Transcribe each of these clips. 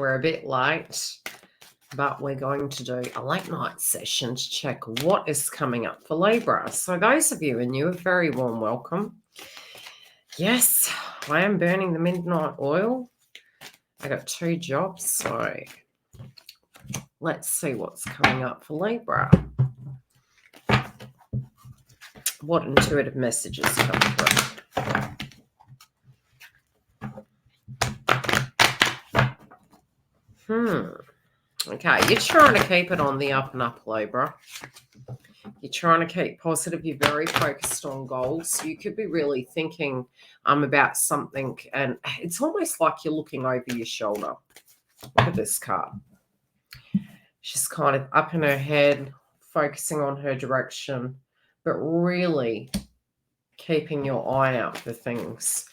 we're a bit late, but we're going to do a late night session to check what is coming up for Libra. So those of you and you, a very warm welcome. Yes, I am burning the midnight oil. I got 2 jobs, so let's see what's coming up for Libra. What intuitive messages come through? Okay, you're trying to keep it on the up and up, Libra. You're trying to keep positive. You're very focused on goals. You could be really thinking about something, and it's almost like you're looking over your shoulder. Look at this card. She's kind of up in her head, focusing on her direction, but really keeping your eye out for things.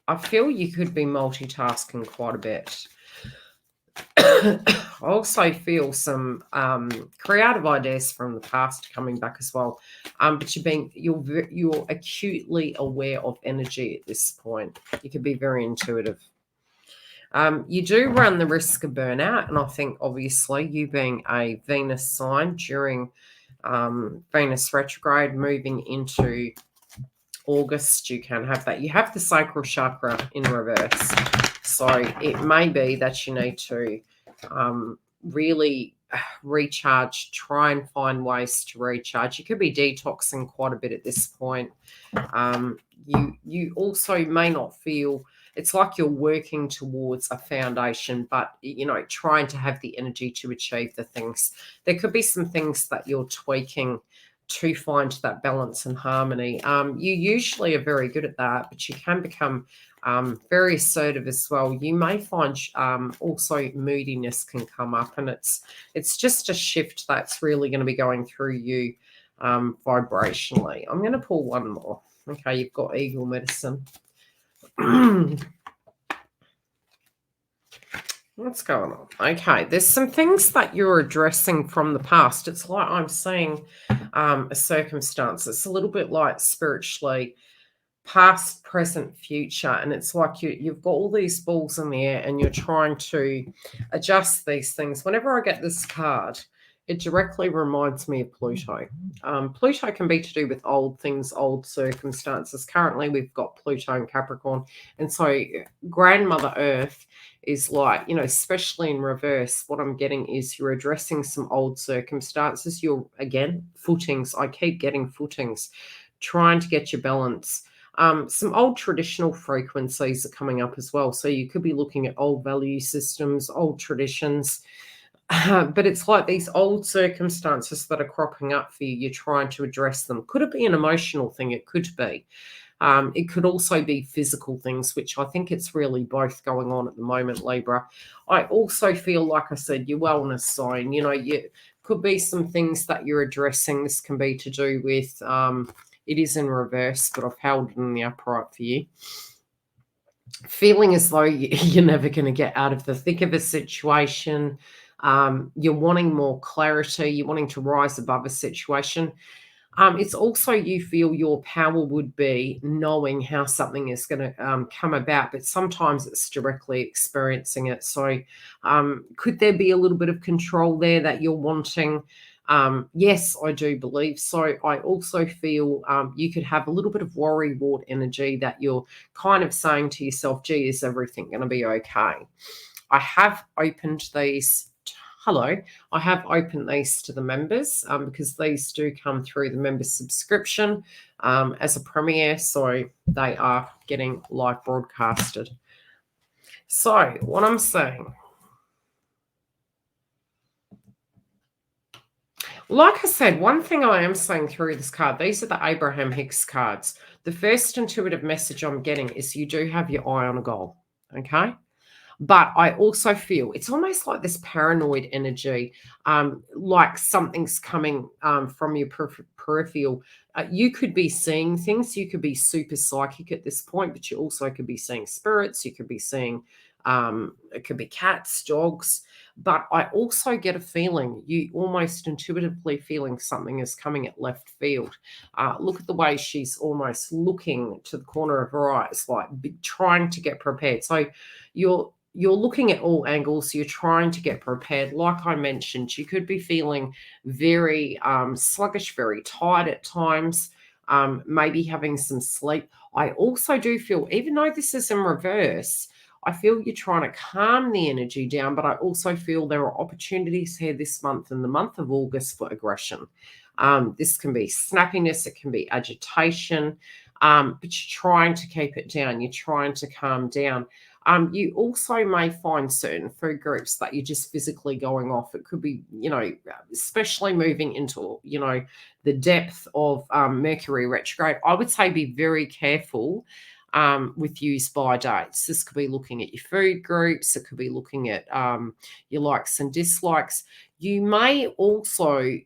I feel you could be multitasking quite a bit. I also feel some creative ideas from the past coming back as well. But you're acutely aware of energy at this point. You could be very intuitive. You do run the risk of burnout, and I think obviously you being a Venus sign during Venus retrograde moving into August, you can have that. You have the sacral chakra in reverse. So it may be that you need to really recharge, try and find ways to recharge. You could be detoxing quite a bit at this point. You also may not feel, it's like you're working towards a foundation, but, you know, trying to have the energy to achieve the things. There could be some things that you're tweaking to find that balance and harmony. You usually are very good at that, but you can become very assertive as well. You may find also moodiness can come up, and it's just a shift that's really going to be going through you vibrationally. I'm going to pull one more. Okay, you've got eagle medicine. What's going on? Okay, there's some things that you're addressing from the past. It's like I'm seeing a circumstance. It's a little bit like spiritually past, present, future, and it's like you've got all these balls in the air and you're trying to adjust these things. Whenever I get this card, it directly reminds me of Pluto. Pluto can be to do with old things, old circumstances. Currently, we've got Pluto in Capricorn, and so Grandmother Earth is like, you know, especially in reverse, what I'm getting is you're addressing some old circumstances. You're, again, footings. I keep getting footings, trying to get your balance. Some old traditional frequencies are coming up as well. So you could be looking at old value systems, old traditions. But it's like these old circumstances that are cropping up for you. You're trying to address them. Could it be an emotional thing? It could be. It could also be physical things, which I think it's really both going on at the moment, Libra. I also feel, like I said, your wellness sign, you know, you could be some things that you're addressing. This can be to do with, it is in reverse, but I've held it in the upright for you. Feeling as though you're never going to get out of the thick of a situation. You're wanting more clarity. You're wanting to rise above a situation. It's also you feel your power would be knowing how something is going to come about, but sometimes it's directly experiencing it. So could there be a little bit of control there that you're wanting? Yes, I do believe so. I also feel you could have a little bit of worry wart energy that you're kind of saying to yourself, gee, is everything going to be okay? I have opened these. Hello, I have opened these to the members because these do come through the member subscription as a premiere, so they are getting live broadcasted. So what I'm saying, like I said, one thing I am saying through this card, these are the Abraham Hicks cards. The first intuitive message I'm getting is you do have your eye on a goal, okay? But I also feel it's almost like this paranoid energy, like something's coming from your peripheral. You could be seeing things. You could be super psychic at this point, but you also could be seeing spirits. You could be seeing, it could be cats, dogs. But I also get a feeling, you almost intuitively feeling something is coming at left field. Look at the way she's almost looking to the corner of her eyes, like trying to get prepared. So you're you're looking at all angles. You're trying to get prepared. Like I mentioned, you could be feeling very sluggish, very tired at times, maybe having some sleep. I also do feel, even though this is in reverse, I feel you're trying to calm the energy down, but I also feel there are opportunities here this month, in the month of August, for aggression. This can be snappiness, it can be agitation, but you're trying to keep it down. You're trying to calm down. You also may find certain food groups that you're just physically going off. It could be, especially moving into, the depth of Mercury retrograde. I would say be very careful with use by dates. This could be looking at your food groups. It could be looking at your likes and dislikes. You may also,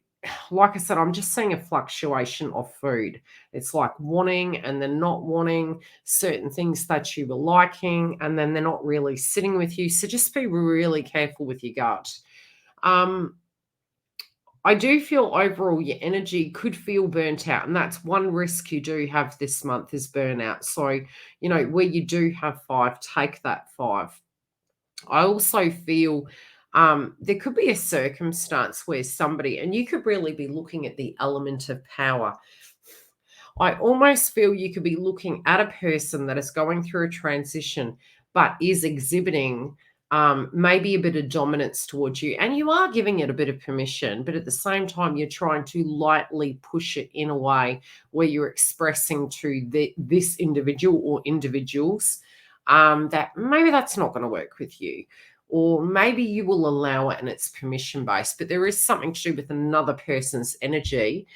like I said, I'm just seeing a fluctuation of food. It's like wanting and then not wanting certain things that you were liking, and then they're not really sitting with you. So just be really careful with your gut. I do feel overall your energy could feel burnt out, and that's one risk you do have this month, is burnout. So, where you do have 5, take that 5. I also feel there could be a circumstance where somebody, and you could really be looking at the element of power. I almost feel you could be looking at a person that is going through a transition, but is exhibiting maybe a bit of dominance towards you. And you are giving it a bit of permission, but at the same time, you're trying to lightly push it in a way where you're expressing to this individual or individuals that maybe that's not going to work with you. Or maybe you will allow it and it's permission based, but there is something to do with another person's energy.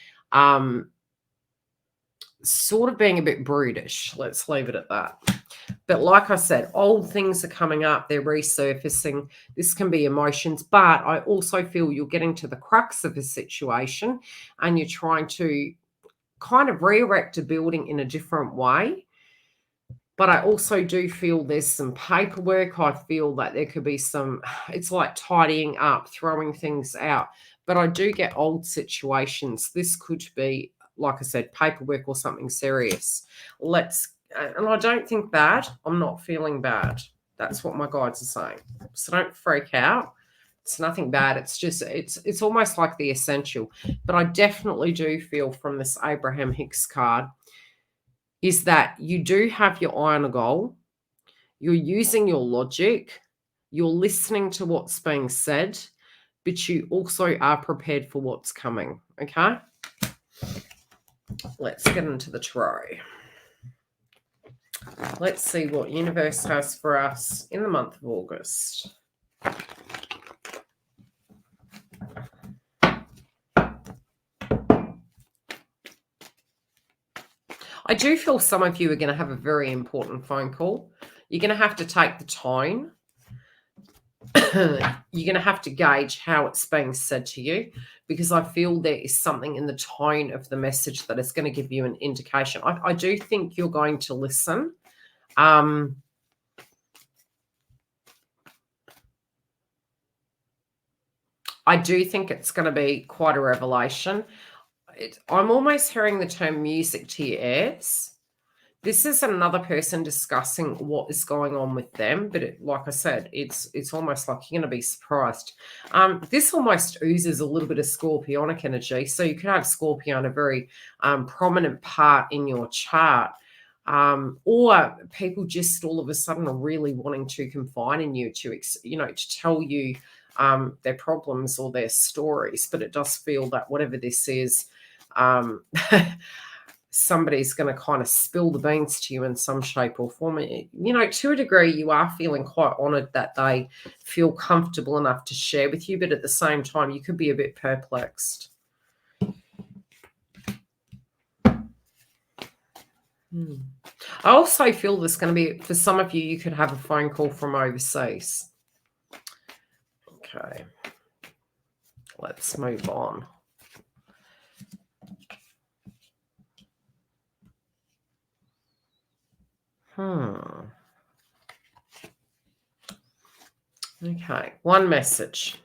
Sort of being a bit brutish. Let's leave it at that. But like I said, old things are coming up. They're resurfacing. This can be emotions, but I also feel you're getting to the crux of a situation and you're trying to kind of re-erect a building in a different way. But I also do feel there's some paperwork. I feel that there could be some, it's like tidying up, throwing things out. But I do get old situations. This could be, like I said, paperwork or something serious. And I don't think bad. I'm not feeling bad. That's what my guides are saying. So don't freak out. It's nothing bad. It's just, it's almost like the essential. But I definitely do feel from this Abraham Hicks card is that you do have your eye on a goal. You're using your logic. You're listening to what's being said, but you also are prepared for what's coming. Okay? Let's get into the tarot. Let's see what universe has for us in the month of August. I do feel some of you are going to have a very important phone call. You're going to have to take the tone. You're going to have to gauge how it's being said to you, because I feel there is something in the tone of the message that is going to give you an indication. I do think you're going to listen. I do think it's going to be quite a revelation. I'm almost hearing the term music to your ears. This is another person discussing what is going on with them, but like I said, it's almost like you're going to be surprised. This almost oozes a little bit of Scorpionic energy, so you could have Scorpio in a very prominent part in your chart, or people just all of a sudden are really wanting to confide in you to tell you their problems or their stories. But it does feel that whatever this is, somebody's going to kind of spill the beans to you in some shape or form. To a degree, you are feeling quite honored that they feel comfortable enough to share with you, but at the same time, you could be a bit perplexed. I also feel there's going to be, for some of you, you could have a phone call from overseas. Okay. Let's move on. Okay, one message.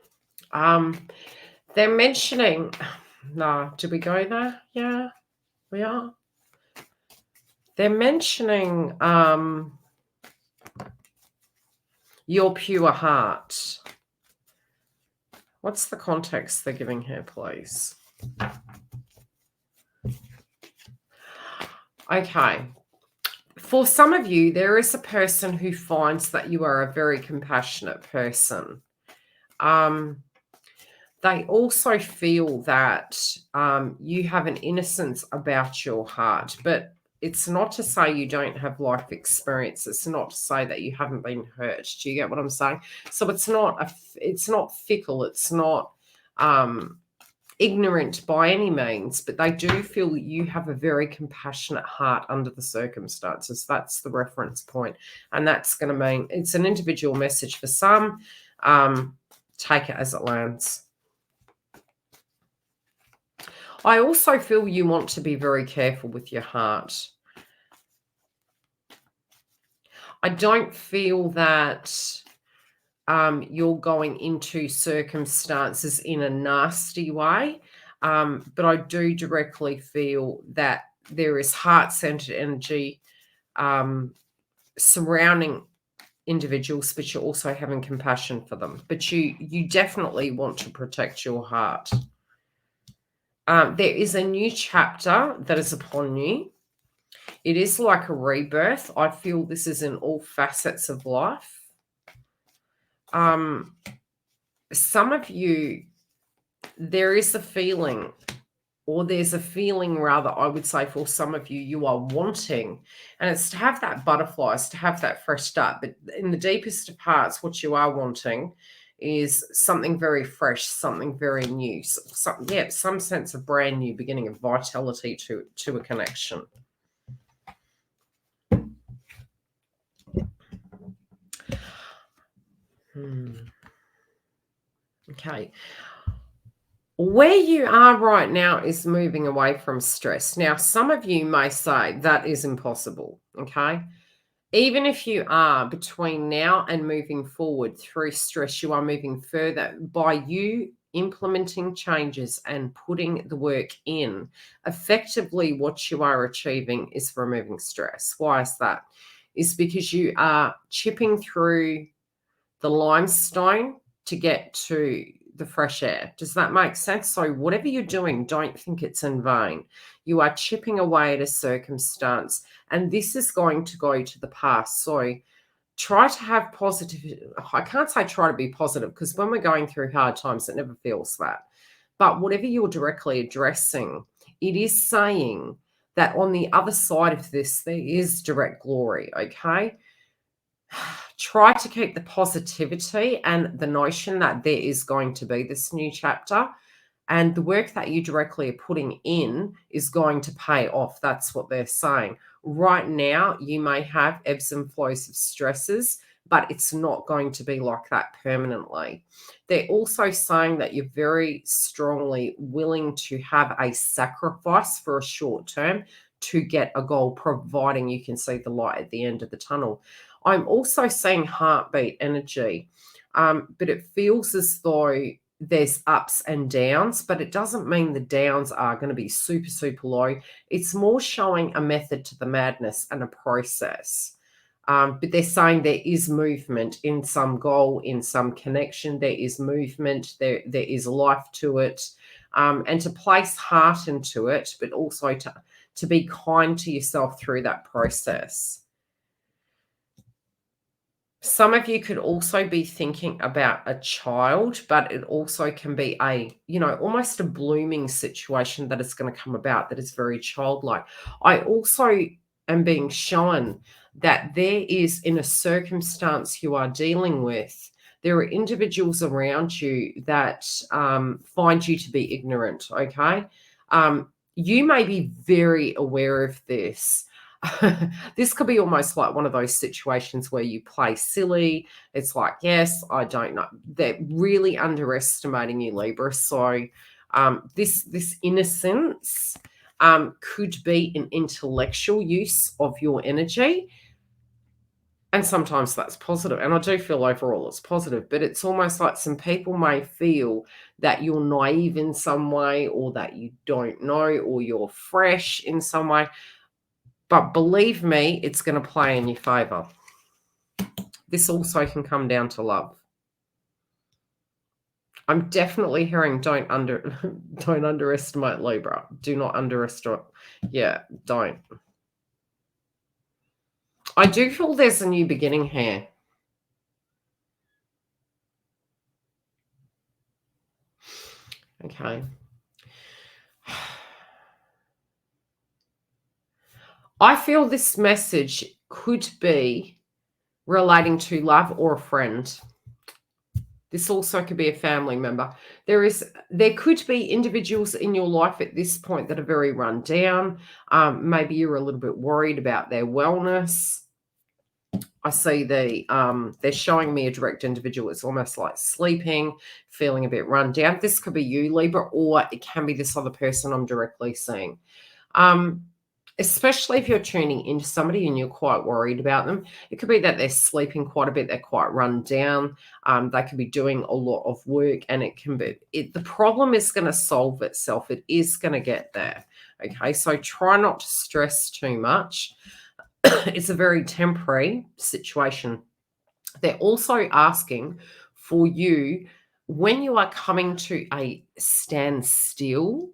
They're mentioning, no, did we go there? Yeah, we are. They're mentioning Your pure heart. What's the context they're giving here, please? Okay. For some of you, there is a person who finds that you are a very compassionate person. They also feel that you have an innocence about your heart, but it's not to say you don't have life experience. It's not to say that you haven't been hurt. Do you get what I'm saying? So it's not fickle. It's not ignorant by any means, but they do feel that you have a very compassionate heart under the circumstances. That's the reference point, and that's going to mean it's an individual message for some. Take it as it lands. I also feel you want to be very careful with your heart. I don't feel that you're going into circumstances in a nasty way, but I do directly feel that there is heart-centered energy surrounding individuals, but you're also having compassion for them. But you definitely want to protect your heart. There is a new chapter that is upon you. It is like a rebirth. I feel this is in all facets of life. Some of you, there is a feeling, or there's a feeling rather, I would say for some of you, you are wanting, and it's to have that butterflies, to have that fresh start. But in the deepest of hearts, what you are wanting is something very fresh, something very new, some sense of brand new beginning, of vitality to a connection. Okay. Where you are right now is moving away from stress. Now, some of you may say that is impossible, okay? Even if you are between now and moving forward through stress, you are moving further by you implementing changes and putting the work in. Effectively, what you are achieving is removing stress. Why is that? It's because you are chipping through the limestone to get to the fresh air. Does that make sense? So whatever you're doing, don't think it's in vain. You are chipping away at a circumstance, and this is going to go to the past. So try to have positive. I can't say try to be positive, because when we're going through hard times, it never feels that. But whatever you're directly addressing, it is saying that on the other side of this, there is direct glory, okay? Try to keep the positivity and the notion that there is going to be this new chapter, and the work that you directly are putting in is going to pay off. That's what they're saying. Right now, you may have ebbs and flows of stresses, but it's not going to be like that permanently. They're also saying that you're very strongly willing to have a sacrifice for a short term to get a goal, providing you can see the light at the end of the tunnel. I'm also seeing heartbeat energy, but it feels as though there's ups and downs, but it doesn't mean the downs are going to be super, super low. It's more showing a method to the madness and a process. But they're saying there is movement in some goal, in some connection. There is movement. There is life to it, and to place heart into it, but also to be kind to yourself through that process. Some of you could also be thinking about a child, but it also can be almost a blooming situation that is going to come about that is very childlike. I also am being shown that there is, in a circumstance you are dealing with, there are individuals around you that find you to be ignorant, okay? You may be very aware of this. This could be almost like one of those situations where you play silly. It's like, yes, I don't know. They're really underestimating you, Libra. So this innocence could be an intellectual use of your energy. And sometimes that's positive. And I do feel overall it's positive, but it's almost like some people may feel that you're naive in some way, or that you don't know, or you're fresh in some way. But believe me, it's going to play in your favor. This also can come down to love. I'm definitely hearing don't underestimate Libra. Do not underestimate. Yeah, don't. I do feel there's a new beginning here. Okay. I feel this message could be relating to love or a friend. This also could be a family member. There could be individuals in your life at this point that are very run down. Maybe you're a little bit worried about their wellness. I see they're showing me a direct individual. It's almost like sleeping, feeling a bit run down. This could be you, Libra, or it can be this other person I'm directly seeing. Especially if you're tuning into somebody and you're quite worried about them. It could be that they're sleeping quite a bit, they're quite run down. They could be doing a lot of work, and the problem is going to solve itself. It is going to get there. Okay, so try not to stress too much. It's a very temporary situation. They're also asking for you, when you are coming to a standstill,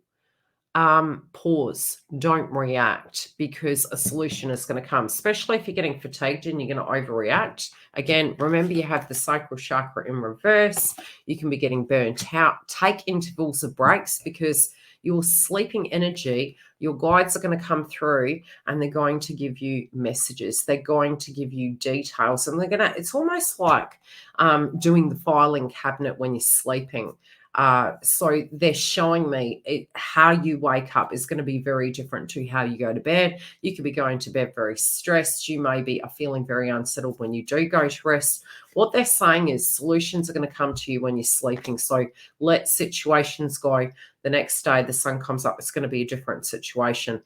pause, don't react, because a solution is going to come, especially if you're getting fatigued and you're going to overreact. Again, remember, you have the sacral chakra in reverse. You can be getting burnt out. Take intervals of breaks, because your sleeping energy, your guides are going to come through and they're going to give you messages. They're going to give you details, and it's almost like doing the filing cabinet when you're sleeping. So they're showing me how you wake up is going to be very different to how you go to bed. You could be going to bed very stressed. You maybe are feeling very unsettled when you do go to rest. What they're saying is solutions are going to come to you when you're sleeping. So let situations go. The next day the sun comes up, it's going to be a different situation.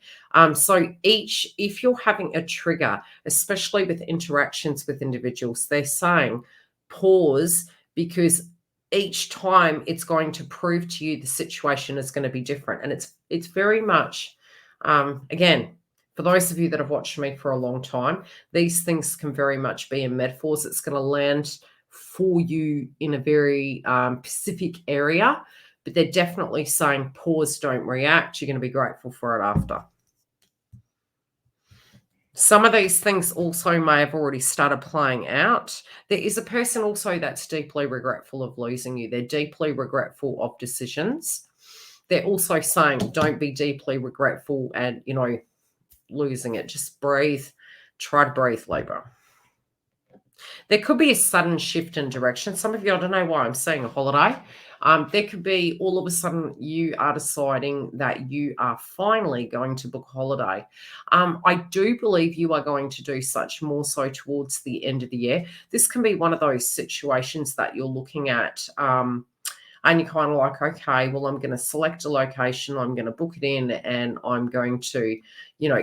So if you're having a trigger, especially with interactions with individuals, they're saying pause, because each time it's going to prove to you the situation is going to be different. And it's very much, again, for those of you that have watched me for a long time, these things can very much be in metaphors. It's going to land for you in a very specific area, but they're definitely saying pause, don't react. You're going to be grateful for it after. Some of these things also may have already started playing out. There is a person also that's deeply regretful of losing you. They're deeply regretful of decisions. They're also saying don't be deeply regretful and, losing it. Just breathe. Try to breathe, Libra. There could be a sudden shift in direction. Some of you, I don't know why I'm saying a holiday. There could be all of a sudden you are deciding that you are finally going to book a holiday. I do believe you are going to do such more so towards the end of the year. This can be one of those situations that you're looking at. And you're kind of like, okay, well, I'm going to select a location, I'm going to book it in, and I'm going to,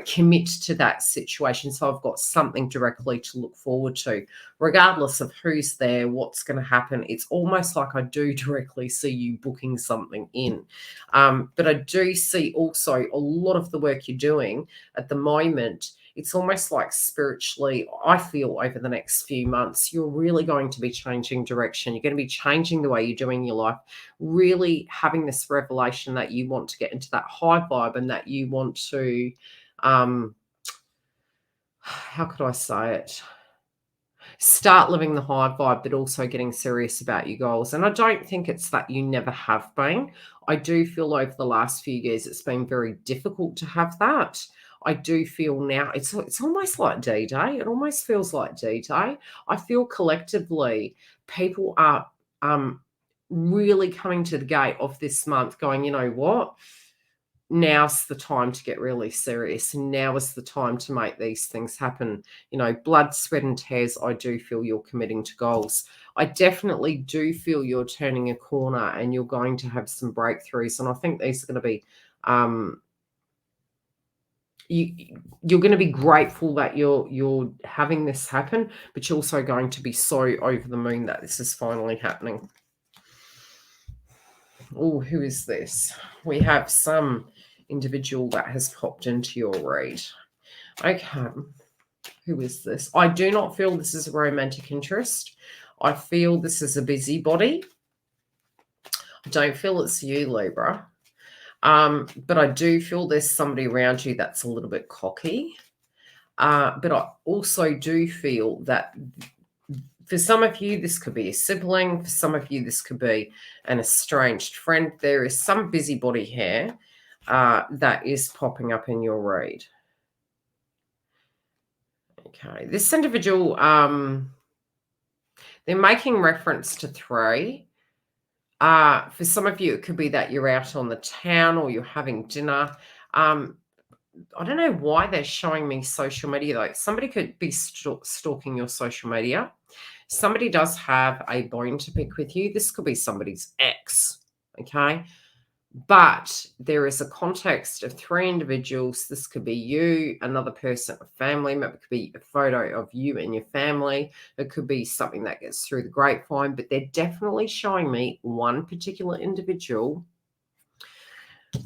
commit to that situation. So I've got something directly to look forward to, regardless of who's there, what's going to happen. It's almost like I do directly see you booking something in. But I do see also a lot of the work you're doing at the moment. It's almost like spiritually, I feel over the next few months, you're really going to be changing direction. You're going to be changing the way you're doing your life, really having this revelation that you want to get into that high vibe and that you want to, how could I say it? Start living the high vibe, but also getting serious about your goals. And I don't think it's that you never have been. I do feel over the last few years it's been very difficult to have that. I do feel now it's almost like D-Day. It almost feels like D-Day. I feel collectively people are really coming to the gate of this month going, you know what? Now's the time to get really serious. Now is the time to make these things happen. Blood, sweat, and tears. I do feel you're committing to goals. I definitely do feel you're turning a corner and you're going to have some breakthroughs. And I think these are going to be, you're going to be grateful that you're having this happen, but you're also going to be so over the moon that this is finally happening. Oh, who is this? We have some individual that has popped into your read. Okay. Who is this? I do not feel this is a romantic interest. I feel this is a busybody. I don't feel it's you, Libra. But I do feel there's somebody around you that's a little bit cocky. But I also do feel that for some of you, this could be a sibling. For some of you, this could be an estranged friend. There is some busybody here that is popping up in your read. Okay, this individual, they're making reference to 3. For some of you, it could be that you're out on the town or you're having dinner. I don't know why they're showing me social media, though. Somebody could be stalking your social media. Somebody does have a bone to pick with you. This could be somebody's ex, okay? But there is a context of 3 individuals. This could be you, another person, a family member. It could be a photo of you and your family. It could be something that gets through the grapevine. But they're definitely showing me one particular individual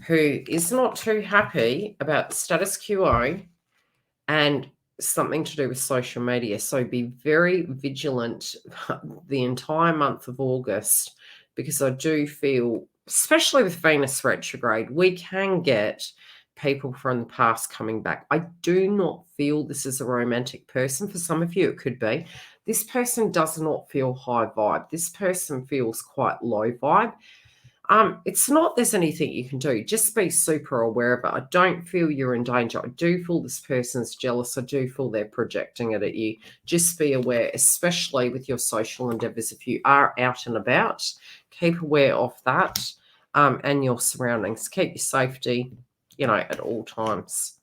who is not too happy about status quo and something to do with social media. So be very vigilant the entire month of August, because I do feel, especially with Venus retrograde, we can get people from the past coming back. I do not feel this is a romantic person. For some of you, it could be. This person does not feel high vibe. This person feels quite low vibe. It's not there's anything you can do. Just be super aware of it. I don't feel you're in danger. I do feel this person's jealous. I do feel they're projecting it at you. Just be aware, especially with your social endeavors. If you are out and about, keep aware of that and your surroundings. Keep your safety, at all times.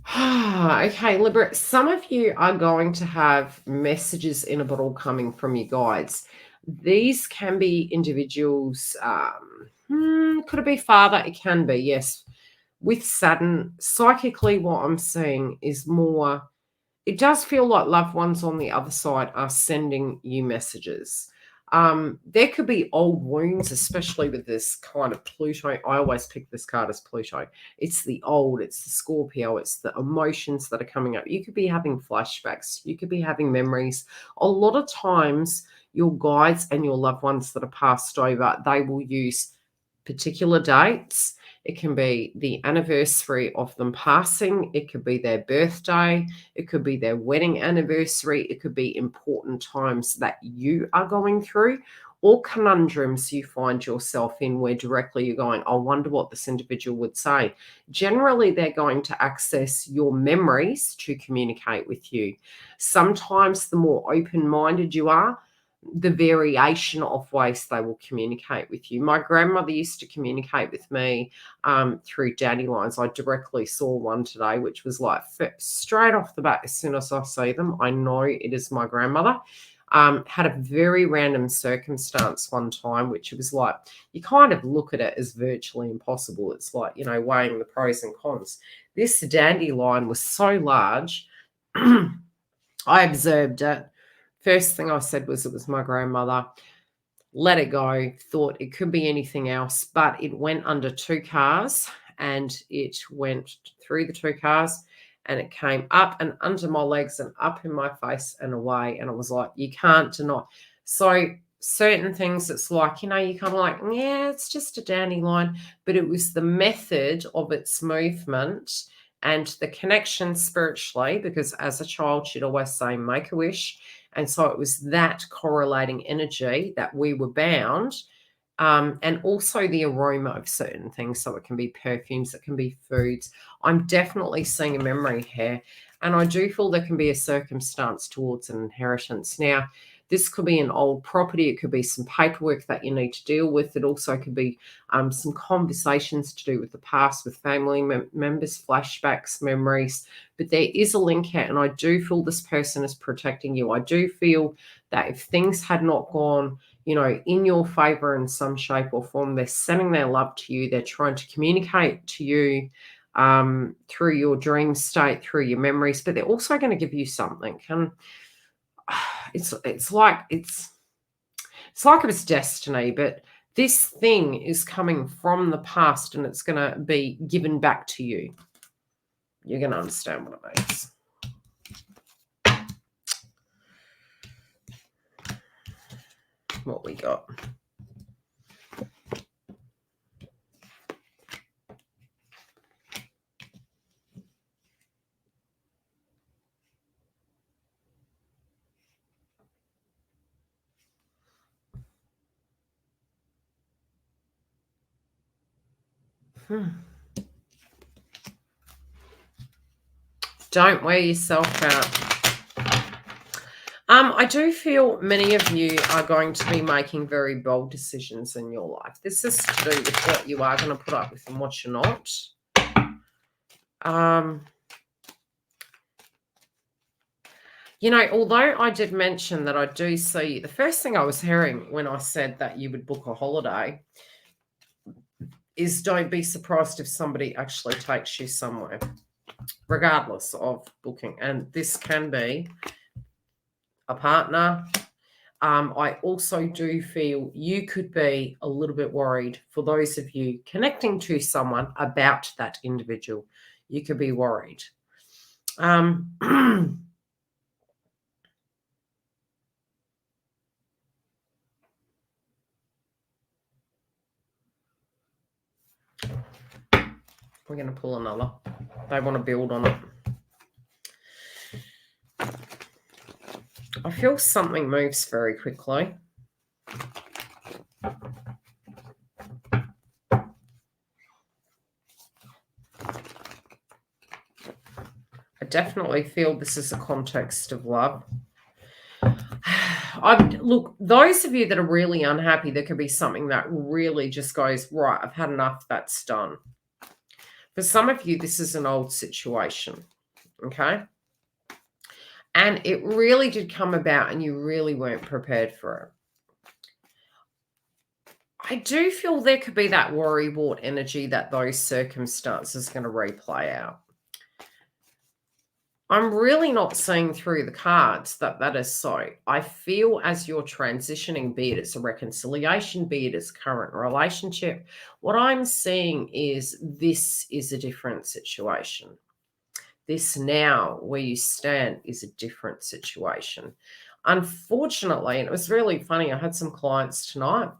Okay, Libra, some of you are going to have messages in a bottle coming from you guides. These can be individuals. Could it be father? It can be, yes. With Saturn, psychically, what I'm seeing is more, it does feel like loved ones on the other side are sending you messages. There could be old wounds, especially with this kind of Pluto. I always pick this card as Pluto. It's the old, it's the Scorpio, it's the emotions that are coming up. You could be having flashbacks, you could be having memories. A lot of times, your guides and your loved ones that are passed over, they will use particular dates. It can be the anniversary of them passing. It could be their birthday. It could be their wedding anniversary. It could be important times that you are going through, or conundrums you find yourself in where directly you're going, I wonder what this individual would say. Generally, they're going to access your memories to communicate with you. Sometimes the more open-minded you are, the variation of ways they will communicate with you. My grandmother used to communicate with me through dandelions. I directly saw one today, which was like straight off the bat, as soon as I see them, I know it is my grandmother. Had a very random circumstance one time, which was like, you kind of look at it as virtually impossible. It's like, weighing the pros and cons. This dandelion was so large, I observed it. First thing I said was it was my grandmother. Let it go. Thought it could be anything else, but it went under 2 cars and it went through the 2 cars and it came up and under my legs and up in my face and away. And I was like, you can't deny. So certain things, it's like, you kind of like, yeah, it's just a dandelion, but it was the method of its movement and the connection spiritually, because as a child, she'd always say, make a wish. And so it was that correlating energy that we were bound, and also the aroma of certain things. So it can be perfumes, it can be foods. I'm definitely seeing a memory here. And I do feel there can be a circumstance towards an inheritance. Now, this could be an old property. It could be some paperwork that you need to deal with. It also could be some conversations to do with the past, with family members, flashbacks, memories. But there is a link here, and I do feel this person is protecting you. I do feel that if things had not gone, in your favor in some shape or form, they're sending their love to you. They're trying to communicate to you through your dream state, through your memories, but they're also going to give you something. And it's like it was destiny, but This thing is coming from the past and it's going to be given back to you. You're going to understand what it means. What we got. Don't wear yourself out. I do feel many of you are going to be making very bold decisions in your life. This is to do with what you are going to put up with and what you're not. You know, although I did mention that I do see, the first thing I was hearing when I said that you would book a holiday is don't be surprised if somebody actually takes you somewhere, regardless of booking. And this can be a partner. I also do feel you could be a little bit worried for those of you connecting to someone about that individual. You could be worried. We're going to pull another. They want to build on it. I feel something moves very quickly. I definitely feel this is a context of love. Look, those of you that are really unhappy, there could be something that really just goes, right, I've had enough, that's done. For some of you, this is an old situation, okay? And it really did come about and you really weren't prepared for it. I do feel there could be that worrywart energy that those circumstances are going to replay out. I'm really not seeing through the cards that that is so. I feel as you're transitioning, be it it's a reconciliation, be it it's current relationship, what I'm seeing is this is a different situation. This now, where you stand, is a different situation. Unfortunately, and it was really funny, I had some clients tonight.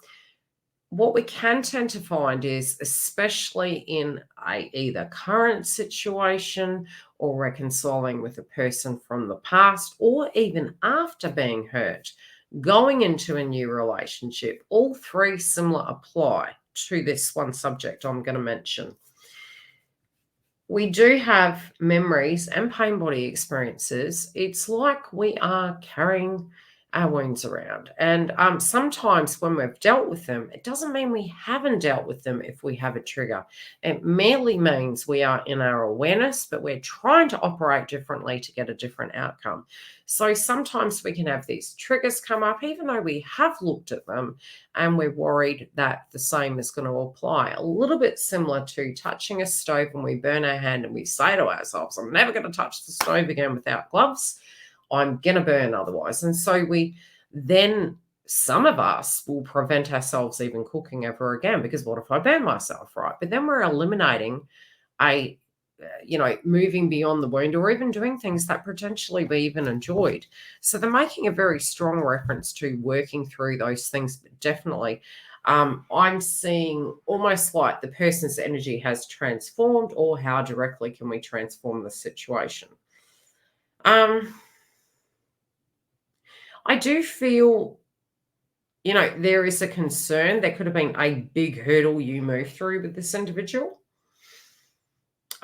What we can tend to find is, especially in a either current situation or reconciling with a person from the past, or even after being hurt, going into a new relationship, all three similar apply to this one subject I'm going to mention. We do have memories and pain body experiences. It's like we are carrying our wounds around. And sometimes when we've dealt with them, it doesn't mean we haven't dealt with them if we have a trigger. It merely means we are in our awareness, but we're trying to operate differently to get a different outcome. So sometimes we can have these triggers come up, even though we have looked at them and we're worried that the same is going to apply. A little bit similar to touching a stove when we burn our hand and we say to ourselves, I'm never going to touch the stove again without gloves. I'm going to burn otherwise. And so some of us will prevent ourselves even cooking ever again, because what if I burn myself, right? But then we're eliminating moving beyond the wound, or even doing things that potentially we even enjoyed. So they're making a very strong reference to working through those things, but definitely I'm seeing almost like the person's energy has transformed, or how directly can we transform the situation. I do feel, there is a concern. There could have been a big hurdle you moved through with this individual.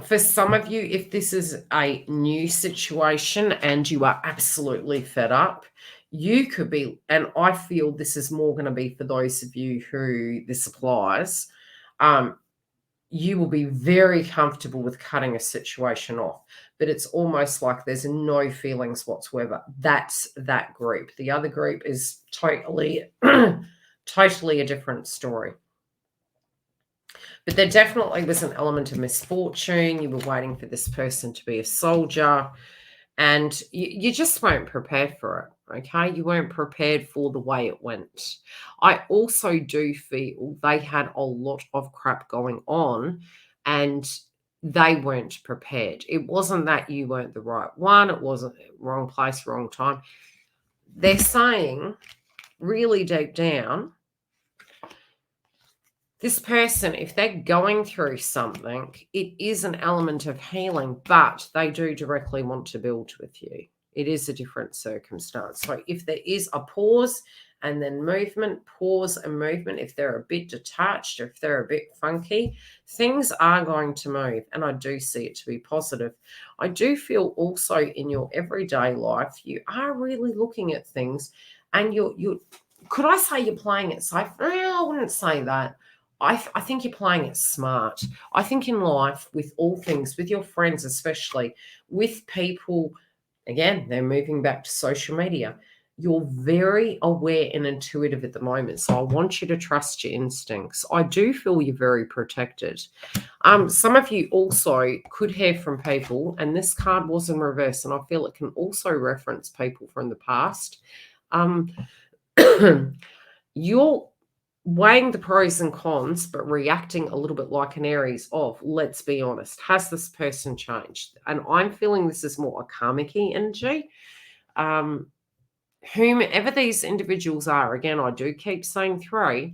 For some of you, if this is a new situation and you are absolutely fed up, you could be, and I feel this is more going to be for those of you who this applies, you will be very comfortable with cutting a situation off, but it's almost like there's no feelings whatsoever. That's that group. The other group is totally a different story. But there definitely was an element of misfortune. You were waiting for this person to be a soldier. and you just weren't prepared for it. Okay, you weren't prepared for the way it went. I also do feel they had a lot of crap going on, and they weren't prepared. It wasn't that you weren't the right one, it wasn't wrong place, wrong time. They're saying really deep down, this person, if they're going through something, it is an element of healing, but they do directly want to build with you. It is a different circumstance. So if there is a pause and then movement, pause and movement, if they're a bit detached, or if they're a bit funky, things are going to move. And I do see it to be positive. I do feel also in your everyday life, you are really looking at things, and you're could I say you're playing it safe? No, I wouldn't say that. I think you're playing it smart. I think in life, with all things, with your friends especially, with people, again, they're moving back to social media. You're very aware and intuitive at the moment. So I want you to trust your instincts. I do feel you're very protected. Some of you also could hear from people, and this card was in reverse, and I feel it can also reference people from the past. You're weighing the pros and cons, but reacting a little bit like an Aries of, let's be honest, has this person changed? And I'm feeling this is more a karmic-y energy. Whomever these individuals are, again, I do keep saying 3,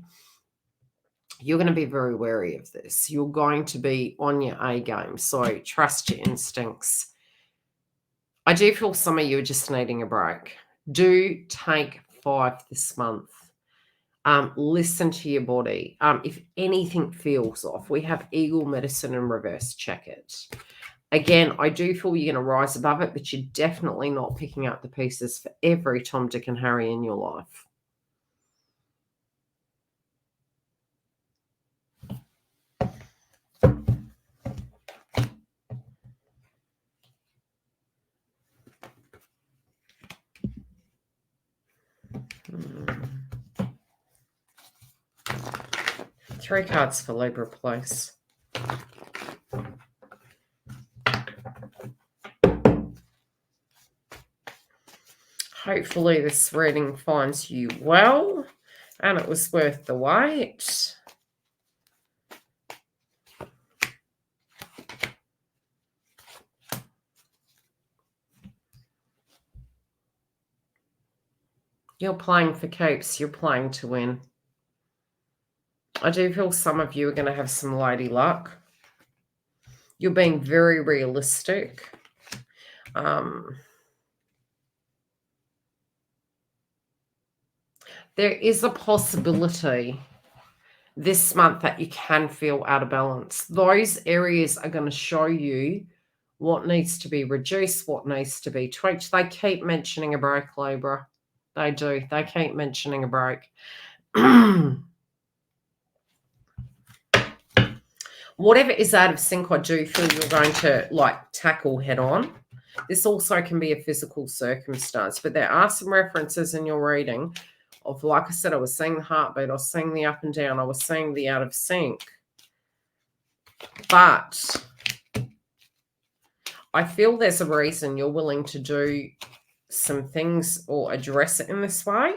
you're going to be very wary of this. You're going to be on your A game. So trust your instincts. I do feel some of you are just needing a break. Do take 5 this month. Listen to your body. If anything feels off, we have Eagle Medicine in reverse. Check it. Again, I do feel you're going to rise above it, but you're definitely not picking up the pieces for every Tom, Dick, and Harry in your life. Three cards for Libra, please. Hopefully this reading finds you well, and it was worth the wait. You're playing for keeps. You're playing to win. I do feel some of you are going to have some lady luck. You're being very realistic. There is a possibility this month that you can feel out of balance. Those areas are going to show you what needs to be reduced, what needs to be tweaked. They keep mentioning a break, Libra. They do. They keep mentioning a break. Whatever is out of sync, I do feel you're going to tackle head on. This also can be a physical circumstance, but there are some references in your reading of, like I said, I was seeing the heartbeat, I was seeing the up and down, I was seeing the out of sync. But I feel there's a reason you're willing to do some things or address it in this way.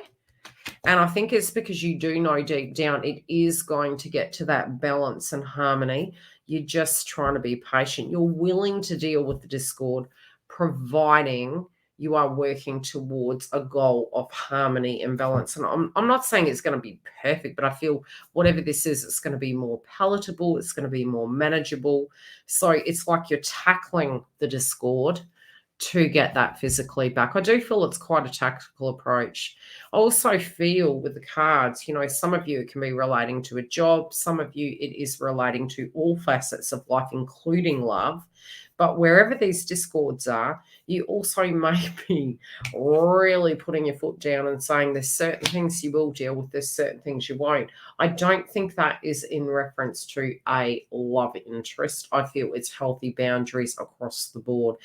And I think it's because you do know deep down it is going to get to that balance and harmony. You're just trying to be patient. You're willing to deal with the discord, providing you are working towards a goal of harmony and balance. And I'm not saying it's going to be perfect, but I feel whatever this is, it's going to be more palatable. It's going to be more manageable. So it's like you're tackling the discord to get that physically back. I do feel it's quite a tactical approach. I also feel with the cards, some of you it can be relating to a job. Some of you it is relating to all facets of life, including love. But wherever these discords are, you also may be really putting your foot down and saying there's certain things you will deal with, there's certain things you won't. I don't think that is in reference to a love interest. I feel it's healthy boundaries across the board.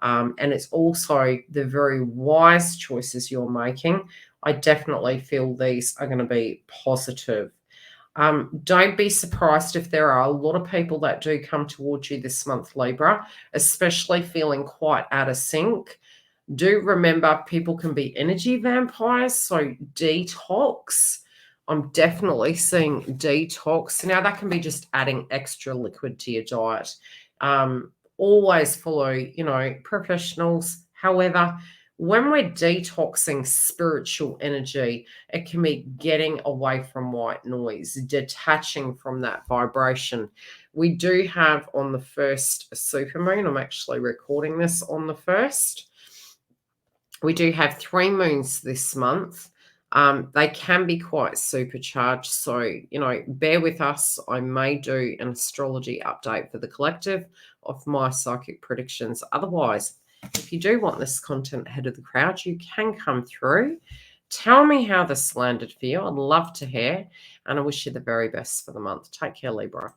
And it's also the very wise choices you're making. I definitely feel these are going to be positive. Don't be surprised if there are a lot of people that do come towards you this month, Libra, especially feeling quite out of sync. Do remember people can be energy vampires, so detox. I'm definitely seeing detox. Now, that can be just adding extra liquid to your diet. Always follow, professionals. However, when we're detoxing spiritual energy, it can be getting away from white noise, detaching from that vibration. We do have on the first supermoon, I'm actually recording this on the first. We do have 3 moons this month. They can be quite supercharged. So, bear with us. I may do an astrology update for the collective of my psychic predictions. Otherwise, if you do want this content ahead of the crowd, you can come through. Tell me how this landed for you. I'd love to hear. And I wish you the very best for the month. Take care, Libra.